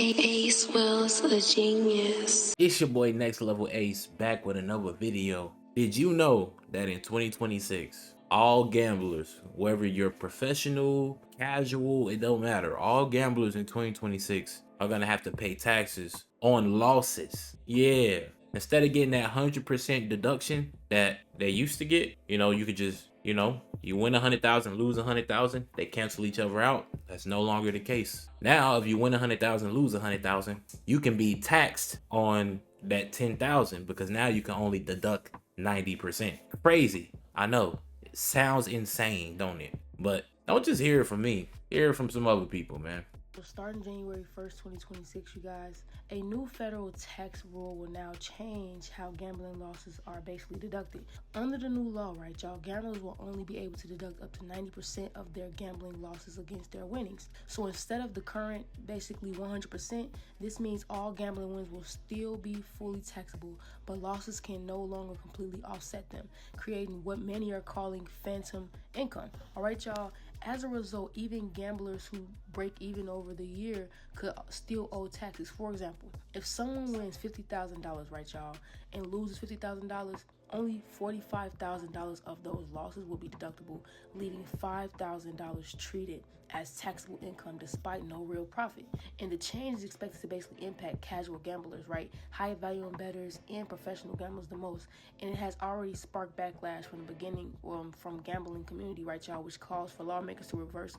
Ace Will's a genius. It's your boy Next Level Ace back with another video. Did you know that in 2026, all gamblers, whether you're professional, casual, it don't matter, all gamblers in 2026 are gonna have to pay taxes on losses. Yeah. Instead of getting that 100% deduction that they used to get, you could just, you win 100,000, lose 100,000, they cancel each other out. That's no longer the case. Now, if you win 100,000, lose 100,000, you can be taxed on that 10,000 because now you can only deduct 90%. Crazy. I know. It sounds insane, don't it? But don't just hear it from me. Hear it from some other people, man. So starting January 1st, 2026, you guys, a new federal tax rule will now change how gambling losses are basically deducted. Under the new law, right, y'all, gamblers will only be able to deduct up to 90% of their gambling losses against their winnings. So instead of the current basically 100%, this means all gambling wins will still be fully taxable, but losses can no longer completely offset them, creating what many are calling phantom income. All right, y'all. As a result, even gamblers who break even over the year could still owe taxes. For example, if someone wins $50,000, right, y'all, and loses $50,000, only $45,000 of those losses will be deductible, leaving $5,000 treated as taxable income despite no real profit. And the change is expected to basically impact casual gamblers, right, high value bettors, and professional gamblers the most. And it has already sparked backlash from the beginning from gambling community, right, y'all, which calls for lawmakers to reverse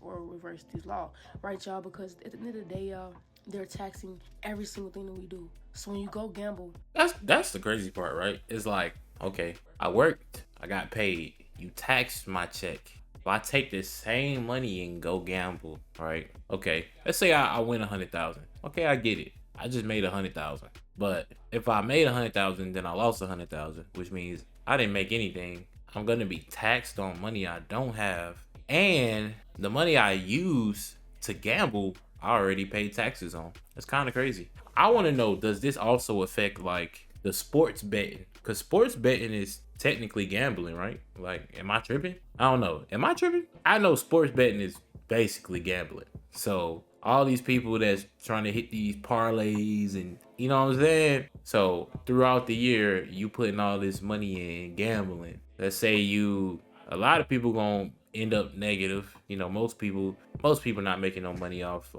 this law, right, y'all, because at the end of the day, y'all, they're taxing every single thing that we do. So when you go gamble, that's the crazy part, right? It's like, okay, I worked, I got paid, you taxed my check. If I take this same money and go gamble, right? Okay, let's say I win 100,000. Okay, I get it. I just made 100,000. But if I made 100,000, then I lost 100,000, which means I didn't make anything. I'm gonna be taxed on money I don't have, and the money I use to gamble, I already paid taxes on. That's kind of crazy. I want to know, does this also affect like the sports betting? Because sports betting is technically gambling, right? Like, am I tripping? I don't know. Am I tripping? I know sports betting is basically gambling. So all these people that's trying to hit these parlays and, you know what I'm saying? So throughout the year, you putting all this money in gambling. Let's say a lot of people gonna end up negative. Most people not making no money off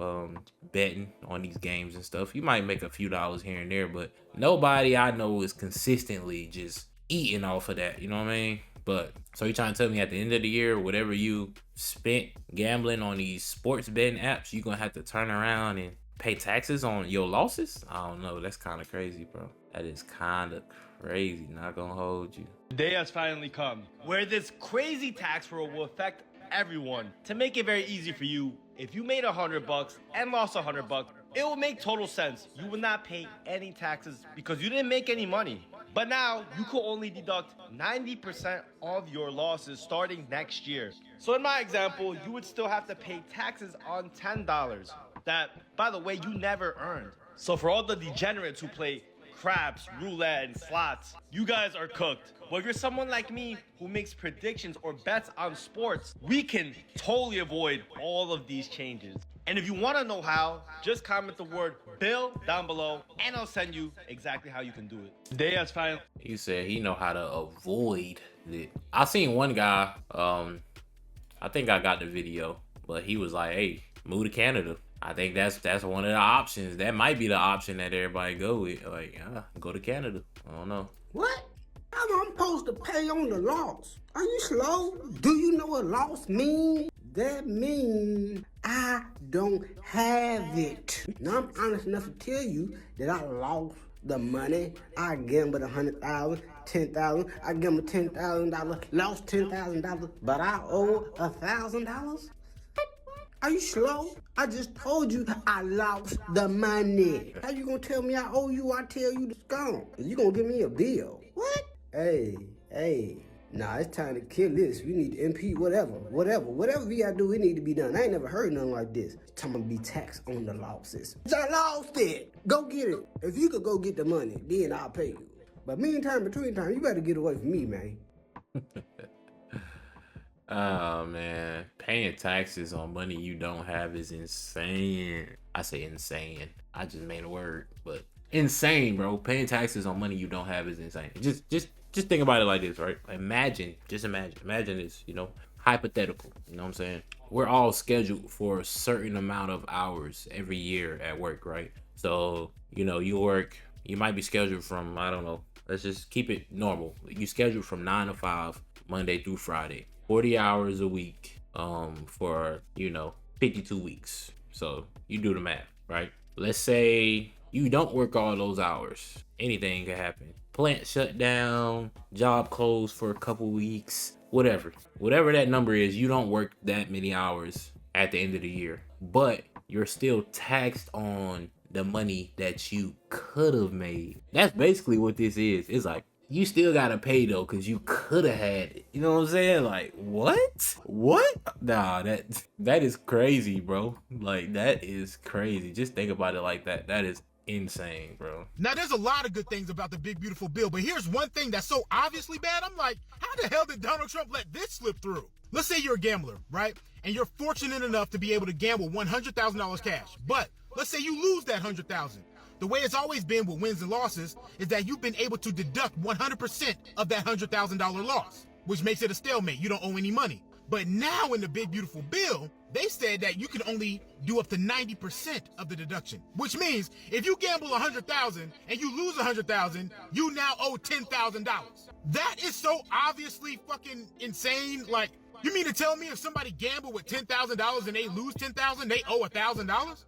betting on these games and stuff. You might make a few dollars here and there, but nobody I know is consistently just eating off of that. You know what I mean? But so you're trying to tell me at the end of the year, whatever you spent gambling on these sports betting apps, you're gonna have to turn around and pay taxes on your losses? I don't know. That's kind of crazy, bro. That is kind of crazy. Not gonna hold you. The day has finally come where this crazy tax rule will affect everyone. To make it very easy for you, if you made $100 and lost $100, it will make total sense. You will not pay any taxes because you didn't make any money. But now you could only deduct 90% of your losses starting next year. So in my example, you would still have to pay taxes on $10 that, by the way, you never earned. So for all the degenerates who play craps, roulette, and slots, you guys are cooked. But if you're someone like me who makes predictions or bets on sports, we can totally avoid all of these changes. And if you want to know how, just comment the word "bill" down below and I'll send you exactly how you can do it. The day has finally. He said he know how to avoid it. I seen one guy, I think I got the video, but he was like, hey, move to Canada. I think that's one of the options. That might be the option that everybody go with. Like, go to Canada. I don't know. What? How am I supposed to pay on the loss? Are you slow? Do you know what loss means? That means I don't have it. Now I'm honest enough to tell you that I lost the money. I gambled 100,000, 10,000. I gambled $10,000, lost $10,000, but I owe $1,000. Are you slow? I just told you I lost the money. How you gonna tell me I owe you? I tell you to scum. You gonna give me a bill? What? Hey. Nah, it's time to kill this. We need to impede whatever we gotta do, it need to be done. I ain't never heard nothing like this. It's time to be taxed on the losses. I lost it. Go get it. If you could go get the money, then I'll pay you. But between time, you better get away from me, man. Oh man, paying taxes on money you don't have is insane. I say insane. I just made a word, but insane, bro. Paying taxes on money you don't have is insane. Just think about it like this, right? Imagine this, hypothetical. You know what I'm saying? We're all scheduled for a certain amount of hours every year at work, right? So, you might be scheduled from, I don't know, let's just keep it normal. You scheduled from 9 to 5, Monday through Friday, 40 hours a week, for, 52 weeks. So you do the math, right? Let's say you don't work all those hours. Anything can happen. Plant shut down, job closed for a couple weeks, whatever that number is. You don't work that many hours at the end of the year, but you're still taxed on the money that you could have made. That's basically what this is. It's like you still gotta pay though, because you could have had it. You know what I'm saying? Like, what? Nah, that is crazy, bro. Like, that is crazy. Just think about it like that. That is insane, bro. Now, there's a lot of good things about the big, beautiful bill, but here's one thing that's so obviously bad. I'm like, how the hell did Donald Trump let this slip through? Let's say you're a gambler, right? And you're fortunate enough to be able to gamble $100,000 cash. But let's say you lose that $100,000. The way it's always been with wins and losses is that you've been able to deduct 100% of that $100,000 loss, which makes it a stalemate. You don't owe any money. But now in the big, beautiful bill, they said that you can only do up to 90% of the deduction, which means if you gamble $100,000 and you lose $100,000, you now owe $10,000. That is so obviously fucking insane. Like, you mean to tell me if somebody gambled with $10,000 and they lose $10,000, they owe $1,000?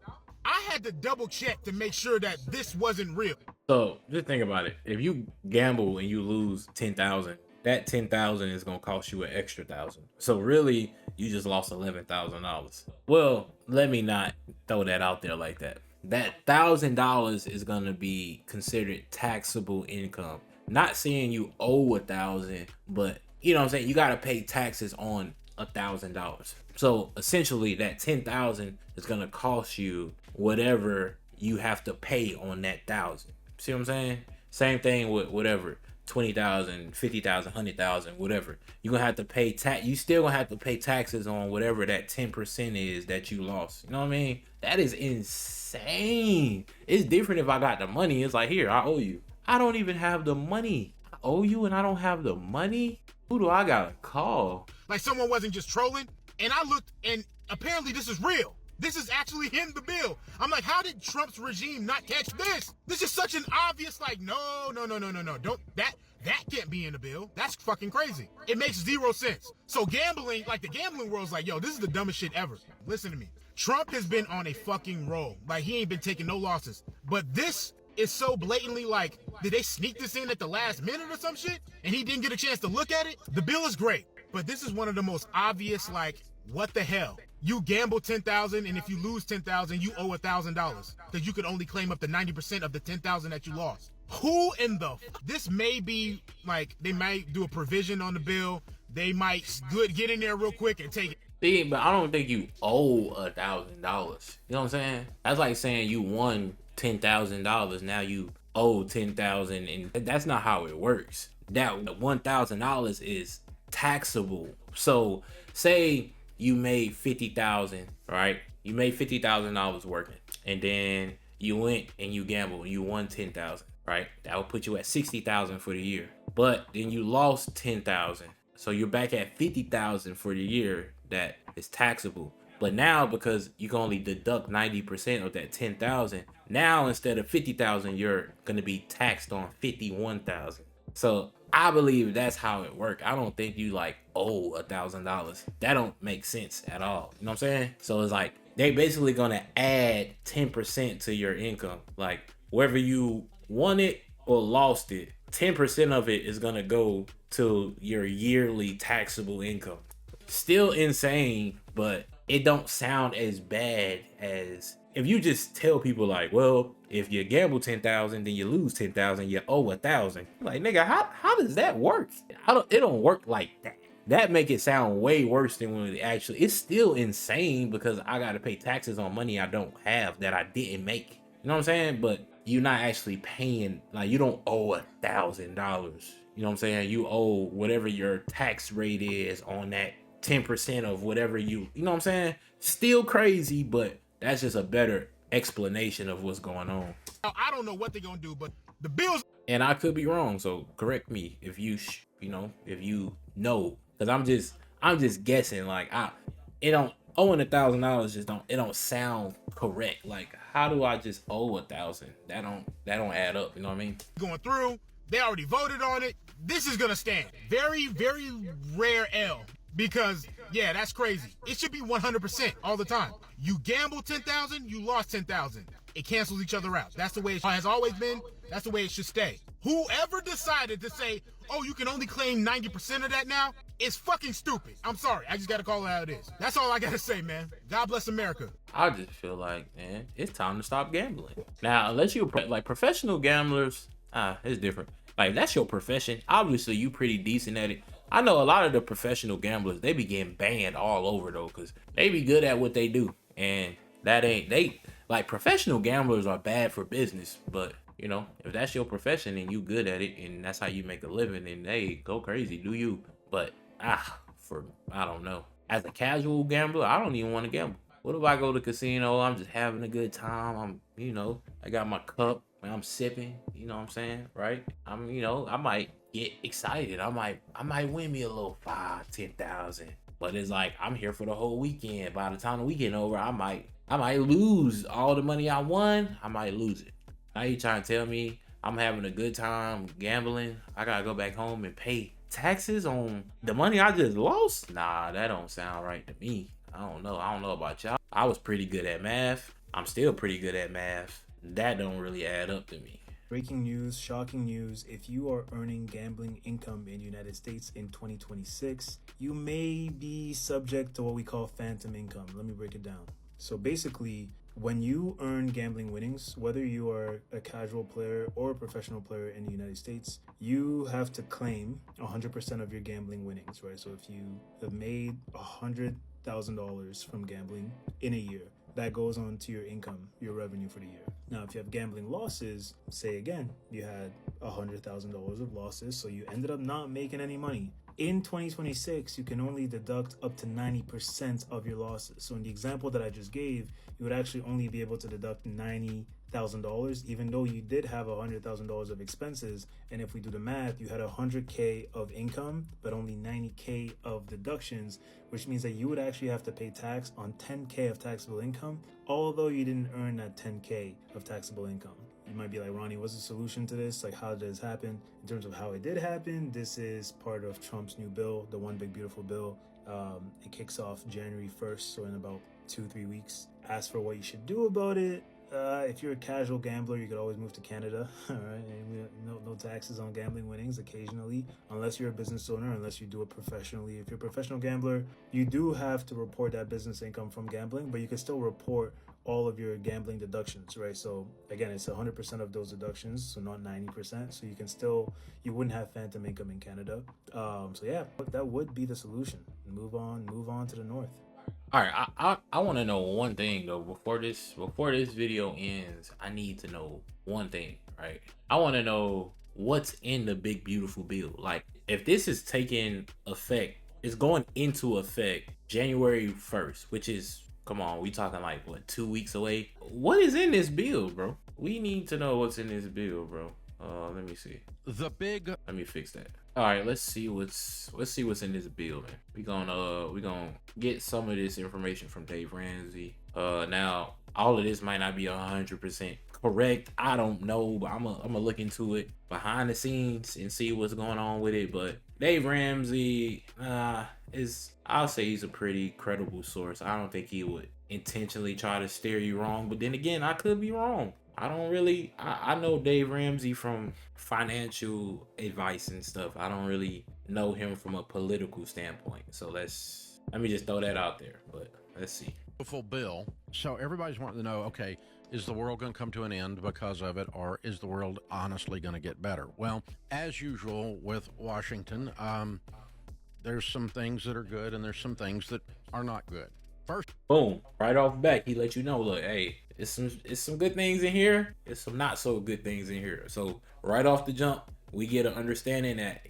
I had to double check to make sure that this wasn't real. So just think about it. If you gamble and you lose 10,000, that 10,000 is gonna cost you an extra 1,000. So really, you just lost $11,000. Well, let me not throw that out there like that. That $1,000 is gonna be considered taxable income. Not saying you owe 1,000, but you know what I'm saying. You gotta pay taxes on $1,000. So essentially, that 10,000 is gonna cost you whatever you have to pay on that 1,000. See what I'm saying? Same thing with whatever. 20,000, 50,000, 100,000, whatever. You're gonna have to pay tax. You still gonna have to pay taxes on whatever that 10% is that you lost. You know what I mean? That is insane. It's different if I got the money. It's like, here, I owe you. I don't even have the money. I owe you and I don't have the money. Who do I gotta call? Like someone wasn't just trolling. And I looked, and apparently this is real. This is actually in the bill. I'm like, how did Trump's regime not catch this? This is such an obvious, like, no. Don't, that can't be in the bill. That's fucking crazy. It makes zero sense. So gambling, like the gambling world's like, yo, this is the dumbest shit ever. Listen to me. Trump has been on a fucking roll. Like, he ain't been taking no losses. But this is so blatantly like, did they sneak this in at the last minute or some shit? And he didn't get a chance to look at it? The bill is great. But this is one of the most obvious, like, what the hell? You gamble 10,000, and if you lose 10,000, you owe $1,000 because you could only claim up to 90% of the 10,000 that you lost. Who in the? This may be like they might do a provision on the bill. They might get in there real quick and take it. See, but I don't think you owe $1,000. You know what I'm saying? That's like saying you won $10,000. Now you owe 10,000, and that's not how it works. That $1,000 is taxable. So say you made 50,000, right? You made $50,000 working, and then you went and you gambled and you won 10,000, right? That would put you at 60,000 for the year. But then you lost 10,000, so you're back at 50,000 for the year. That is taxable. But now, because you can only deduct 90% of that 10,000, now instead of 50,000, you're gonna be taxed on 51,000. So I believe that's how it works. I don't think you like owe $1,000. That don't make sense at all. You know what I'm saying? So it's like they basically gonna add 10% to your income. Like whether you won it or lost it, 10% of it is gonna go to your yearly taxable income. Still insane, but it don't sound as bad as if you just tell people like, well, if you gamble 10,000, then you lose 10,000, you owe 1,000. Like, nigga, how does that work? It don't work like that. That make it sound way worse than when it actually. It's still insane because I gotta pay taxes on money I don't have that I didn't make. You know what I'm saying? But you're not actually paying. Like, you don't owe $1,000. You know what I'm saying? You owe whatever your tax rate is on that 10% of whatever you know what I'm saying? Still crazy, but that's just a better explanation of what's going on. I don't know what they're gonna do, but the Bills. And I could be wrong, so correct me if you if you know, because I'm just guessing. Like it don't owing $1,000 just don't sound correct. Like how do I just owe 1,000? That don't add up. You know what I mean? Going through, they already voted on it. This is gonna stand. Very, very rare L. Because yeah, that's crazy. It should be 100% all the time. You gamble 10,000, you lost 10,000. It cancels each other out. That's the way it has always been. That's the way it should stay. Whoever decided to say, oh, you can only claim 90% of that now, is fucking stupid. I'm sorry. I just gotta call it how it is. That's all I gotta say, man. God bless America. I just feel like, man, it's time to stop gambling. Now, unless you're like professional gamblers, it's different. Like that's your profession. Obviously, you pretty decent at it. I know a lot of the professional gamblers, they be getting banned all over though, because they be good at what they do. And that ain't, they, like professional gamblers are bad for business. But, you know, if that's your profession and you good at it and that's how you make a living, then hey, go crazy, do you. But, I don't know. As a casual gambler, I don't even want to gamble. What if I go to the casino, I'm just having a good time, I got my cup, I'm sipping, you know what I'm saying, right? I might get excited. I might win me a little 5,000, 10,000. But it's like I'm here for the whole weekend. By the time the weekend over, I might lose all the money I won. I might lose it. Now you trying to tell me I'm having a good time gambling? I gotta go back home and pay taxes on the money I just lost? Nah, that don't sound right to me. I don't know about y'all. I was pretty good at math. I'm still pretty good at math. That don't really add up to me. Breaking news, shocking news. If you are earning gambling income in the United States in 2026, you may be subject to what we call phantom income. Let me break it down. So basically, when you earn gambling winnings, whether you are a casual player or a professional player in the United States, you have to claim 100% of your gambling winnings, right? So if you have made $100,000 from gambling in a year, that goes on to your income, your revenue for the year. Now, if you have gambling losses, say again, you had $100,000 of losses, so you ended up not making any money. In 2026, you can only deduct up to 90% of your losses. So in the example that I just gave, you would actually only be able to deduct $90,000, even though you did have $100,000 of expenses. And if we do the math, you had $100K of income, but only $90K of deductions, which means that you would actually have to pay tax on $10K of taxable income, although you didn't earn that $10K of taxable income. You might be like, Ronnie, what's the solution to this? Like, how did this happen? In terms of how it did happen, this is part of Trump's new bill, the One Big Beautiful Bill. It kicks off January 1st, so in about 2-3 weeks. As for what you should do about it, if you're a casual gambler, you could always move to Canada, all right? And no taxes on gambling winnings occasionally, unless you're a business owner, unless you do it professionally. If you're a professional gambler, you do have to report that business income from gambling, but you can still report all of your gambling deductions, right? So again, it's 100% of those deductions, so not 90%. So you wouldn't have phantom income in Canada. So yeah, that would be the solution. Move on to the north. All right, I want to know one thing though. Before this video ends, I need to know one thing, right? I want to know what's in the big beautiful bill. Like, if this is taking effect, it's going into effect January 1st, which is, come on, we talking like what, 2 weeks away? What is in this bill, bro? We need to know what's in this bill, bro. Let me see. Let me fix that. All right, let's see what's in this bill, man. We gonna get some of this information from Dave Ramsey. Now all of this might not be 100% correct. I don't know, but I'm gonna look into it behind the scenes and see what's going on with it. But Dave Ramsey I'll say he's a pretty credible source. I don't think he would intentionally try to steer you wrong, but then again, I could be wrong. I know Dave Ramsey from financial advice and stuff. I don't really know him from a political standpoint. So let me just throw that out there, but let's see. Beautiful bill. So everybody's wanting to know, okay, is the world going to come to an end because of it, or is the world honestly going to get better? Well, as usual with Washington, there's some things that are good and there's some things that are not good. First, boom, right off the bat, he let you know, look, hey, it's some good things in here, it's some not so good things in here. So right off the jump, we get an understanding that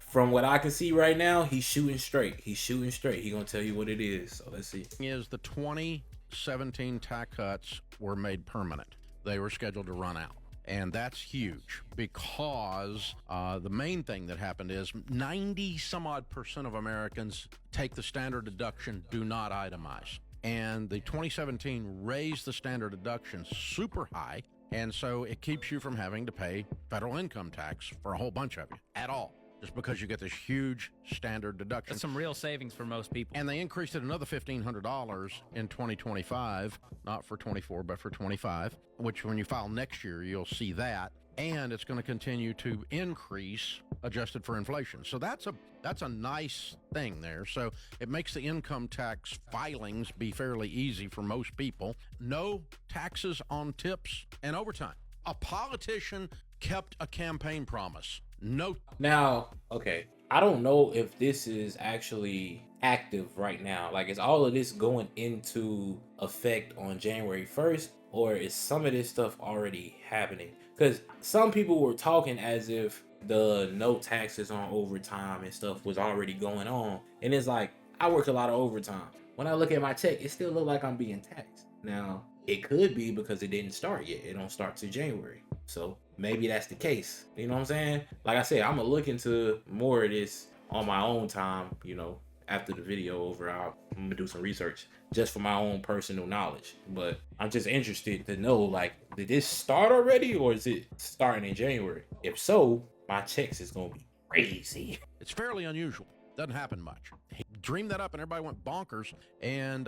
from what I can see right now, he's shooting straight. He's gonna tell you what it is. So let's see. Is the 20 2017 tax cuts were made permanent. They were scheduled to run out. And that's huge because the main thing that happened is 90 some odd percent of Americans take the standard deduction, do not itemize. And the 2017 raised the standard deduction super high. And so it keeps you from having to pay federal income tax for a whole bunch of you at all, just because you get this huge standard deduction. That's some real savings for most people. And they increased it another $1,500 in 2025, not for 24, but for 25, which when you file next year, you'll see that. And it's going to continue to increase adjusted for inflation. So that's a nice thing there. So it makes the income tax filings be fairly easy for most people. No taxes on tips and overtime. A politician kept a campaign promise. No. Now, okay, I don't know if this is actually active right now. Like, is all of this going into effect on January 1st, or is some of this stuff already happening? Because some people were talking as if the no taxes on overtime and stuff was already going on. And it's like, I work a lot of overtime. When I look at my check, it still looks like I'm being taxed. Now, it could be because it didn't start yet. It don't start till January. So maybe that's the case. You know what I'm saying? Like I said, I'm gonna look into more of this on my own time, you know, after the video over. I'm gonna do some research just for my own personal knowledge. But I'm just interested to know, like, did this start already or is it starting in January? If so, my checks is gonna be crazy. It's fairly unusual. Doesn't happen much. He dreamed that up and everybody went bonkers, and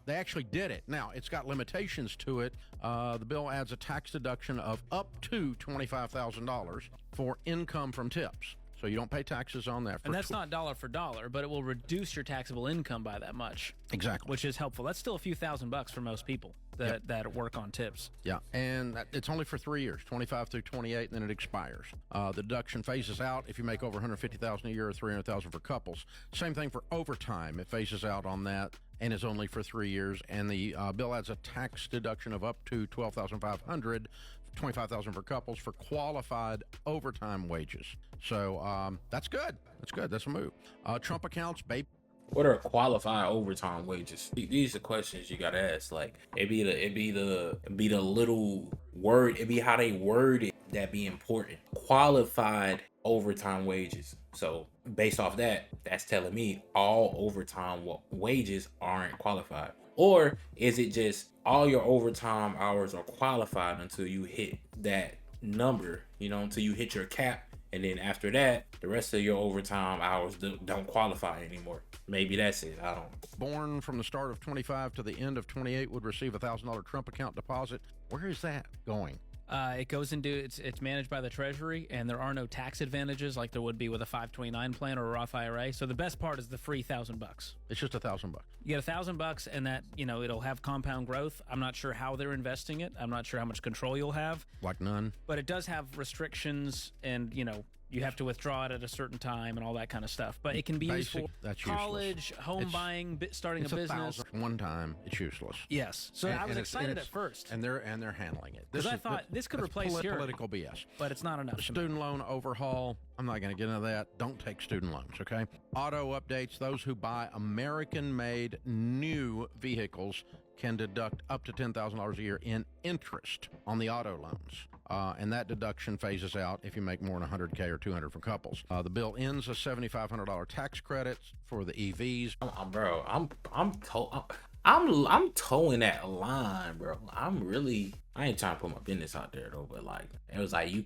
they actually did it. Now, it's got limitations to it. The bill adds a tax deduction of up to $25,000 for income from tips. So you don't pay taxes on that. And that's not dollar for dollar, but it will reduce your taxable income by that much. Exactly. Which is helpful. That's still a few $1,000 for most people that work on tips. Yeah, and it's only for 3 years, 25 through 28, and then it expires. The deduction phases out if you make over $150,000 a year or $300,000 for couples. Same thing for overtime. It phases out on that and is only for 3 years. And the bill adds a tax deduction of up to $12,500, $25,000 for couples for qualified overtime wages. So that's good. That's good. That's a move. Trump accounts, babe. What are qualified overtime wages? These are questions you gotta ask. Like, it be the little word, it be how they word it that be important. Qualified overtime wages. So based off that, that's telling me all overtime wages aren't qualified. Or is it just all your overtime hours are qualified until you hit that number, you know, until you hit your cap? And then after that, the rest of your overtime hours don't qualify anymore. Maybe that's it. I don't know. Born from the start of 25 to the end of 28 would receive a $1,000 Trump account deposit. Where is that going? It goes into it's managed by the Treasury, and there are no tax advantages like there would be with a 529 plan or a Roth IRA. So the best part is the free $1,000. It's just $1,000. You get $1,000, and that, you know, it'll have compound growth. I'm not sure how they're investing it. I'm not sure how much control you'll have. Like none. But it does have restrictions, and you know, you have to withdraw it at a certain time and all that kind of stuff. But it can be used for college, home buying, starting a business. One time, it's useless. Yes. So I was excited at first. And they're handling it. Because I thought this could replace your political BS. But it's not enough. Student loan overhaul. I'm not going to get into that. Don't take student loans, okay? Auto updates. Those who buy American-made new vehicles can deduct up to $10,000 a year in interest on the auto loans. And that deduction phases out if you make more than $100K or $200 for couples. The bill ends a $7,500 tax credit for the EVs. Bro, I'm towing that line, bro. I ain't trying to put my business out there though, but like, it was like you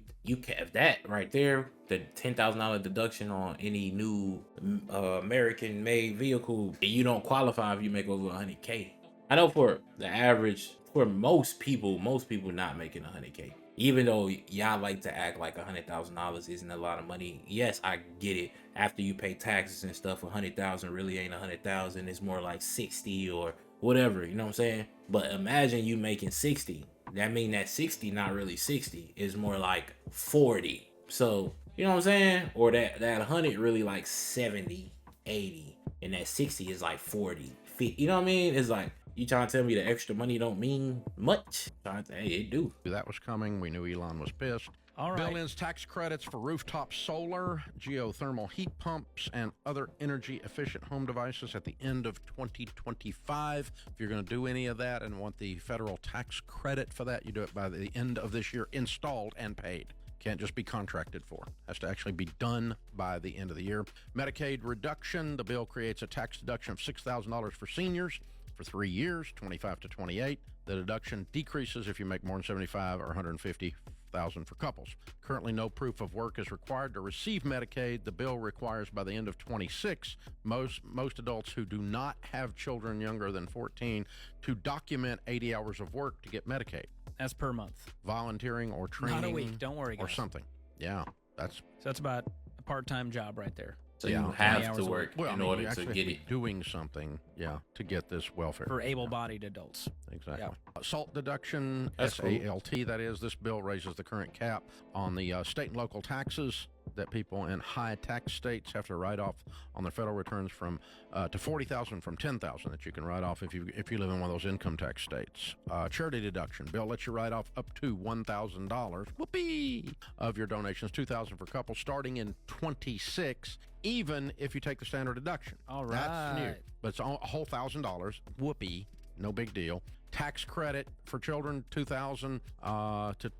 have that right there, the $10,000 deduction on any new American-made vehicle, and you don't qualify if you make over 100K. I know for the average, for most people not making 100K. Even though y'all like to act like $100,000 isn't a lot of money, yes, I get it. After you pay taxes and stuff, 100,000 really ain't 100,000. It's more like 60 or whatever. You know what I'm saying? But imagine you making 60. That mean that 60 not really 60. It's more like 40. So you know what I'm saying? Or that 100 really like 70, 80, and that 60 is like 40, 50. You know what I mean? It's like You trying to tell me the extra money don't mean much? Hey, it do. That was coming. We knew Elon was pissed. All right. Bill ends tax credits for rooftop solar, geothermal heat pumps, and other energy-efficient home devices at the end of 2025. If you're going to do any of that and want the federal tax credit for that, you do it by the end of this year, installed and paid. Can't just be contracted for. Has to actually be done by the end of the year. Medicaid reduction. The bill creates a tax deduction of $6,000 for seniors for 3 years, 25 to 28. The deduction decreases if you make more than 75 or 150,000 for couples. Currently, no proof of work is required to receive Medicaid. The bill requires by the end of 26 most adults who do not have children younger than 14 to document 80 hours of work to get Medicaid. That's per month. Volunteering or training. Not a week. Don't worry, guys. Or something. Yeah, so that's about a part-time job right there. So you have to work in order to get it. Doing something, to get this welfare. For able-bodied adults. Exactly. SALT deduction, SALT, that is. This bill raises the current cap on the state and local taxes that people in high tax states have to write off on their federal returns from to $40,000 from $10,000 that you can write off if you live in one of those income tax states. Charity deduction bill lets you write off up to $1,000 whoopee of your donations, $2,000 for couples starting in 26, even if you take the standard deduction. All right, that's new, but it's a whole $1,000 whoopee, no big deal. Tax credit for children, $2,000.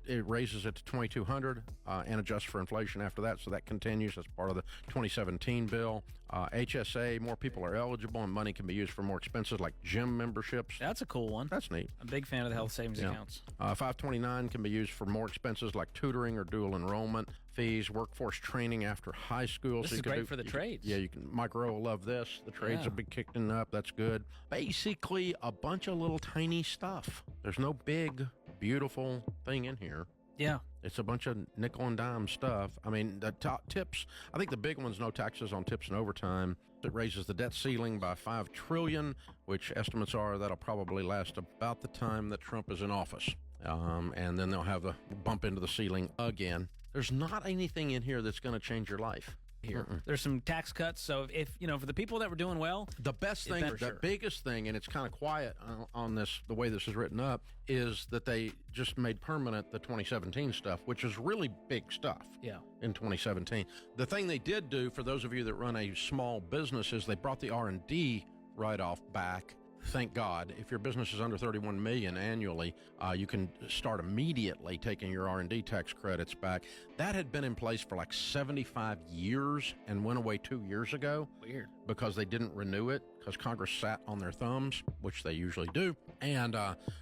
It raises it to $2,200 and adjusts for inflation after that. So that continues as part of the 2017 bill. HSA, more people are eligible and money can be used for more expenses like gym memberships. That's a cool one. That's neat. I'm a big fan of the health savings accounts. 529 can be used for more expenses like tutoring or dual enrollment fees, workforce training after high school. This is great for the trades. You can. Mike Rowe will love this. The trades have been kicking up. That's good. Basically, a bunch of little tiny stuff. There's no big, beautiful thing in here. Yeah. It's a bunch of nickel and dime stuff. I mean, the top tips, I think the big one's no taxes on tips and overtime. It raises the debt ceiling by $5 trillion, which estimates are that'll probably last about the time that Trump is in office. And then they'll have the bump into the ceiling again. There's not anything in here that's going to change your life. Here. There's some tax cuts. So if for the people that were doing well, the best thing, the biggest thing, and it's kind of quiet on this, the way this is written up, is that they just made permanent the 2017 stuff, which is really big stuff. Yeah. In 2017, the thing they did do for those of you that run a small business is they brought the R&D write-off back. Thank God. If your business is under 31 million annually, you can start immediately taking your R&D tax credits back. That had been in place for like 75 years and went away 2 years ago. Weird. Because they didn't renew it, because Congress sat on their thumbs, which they usually do. And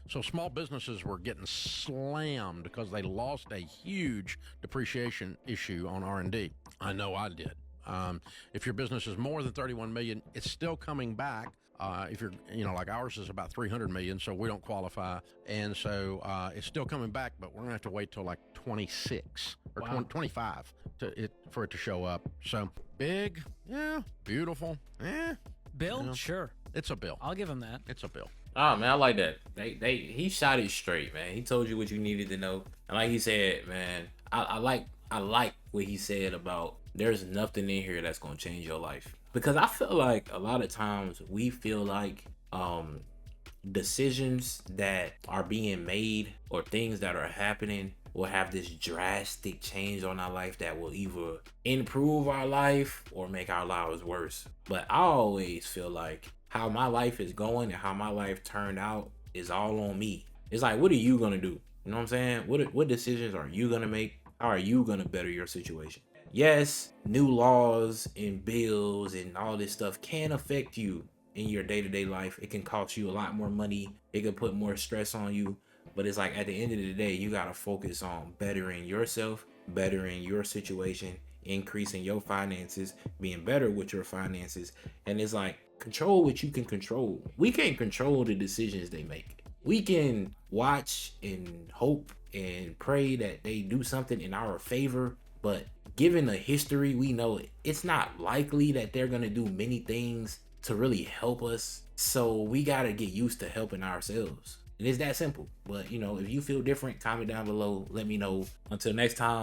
so small businesses were getting slammed because they lost a huge depreciation issue on R&D. I know I did. If your business is more than 31 million, it's still coming back. If you're, like ours is about 300 million, so we don't qualify. And so it's still coming back, but we're going to have to wait till like 26 or 25 for it to show up. So big, beautiful, bill, sure. It's a bill. I'll give him that. It's a bill. Oh man, I like that. He shot it straight, man. He told you what you needed to know. And like he said, man, I like what he said about there's nothing in here that's gonna change your life. Because I feel like a lot of times we feel like decisions that are being made or things that are happening will have this drastic change on our life that will either improve our life or make our lives worse. But I always feel like how my life is going and how my life turned out is all on me. It's like, what are you gonna do? You know what I'm saying? What decisions are you gonna make? How are you gonna better your situation? Yes, new laws and bills and all this stuff can affect you in your day-to-day life. It can cost you a lot more money. It can put more stress on you. But it's like at the end of the day, you gotta focus on bettering yourself, bettering your situation, increasing your finances, being better with your finances. And it's like, control what you can control. We can't control the decisions they make. We can watch and hope and pray that they do something in our favor, but given the history, we know it's not likely that they're gonna do many things to really help us. So we gotta get used to helping ourselves. And it's that simple. But if you feel different, comment down below. Let me know. Until next time.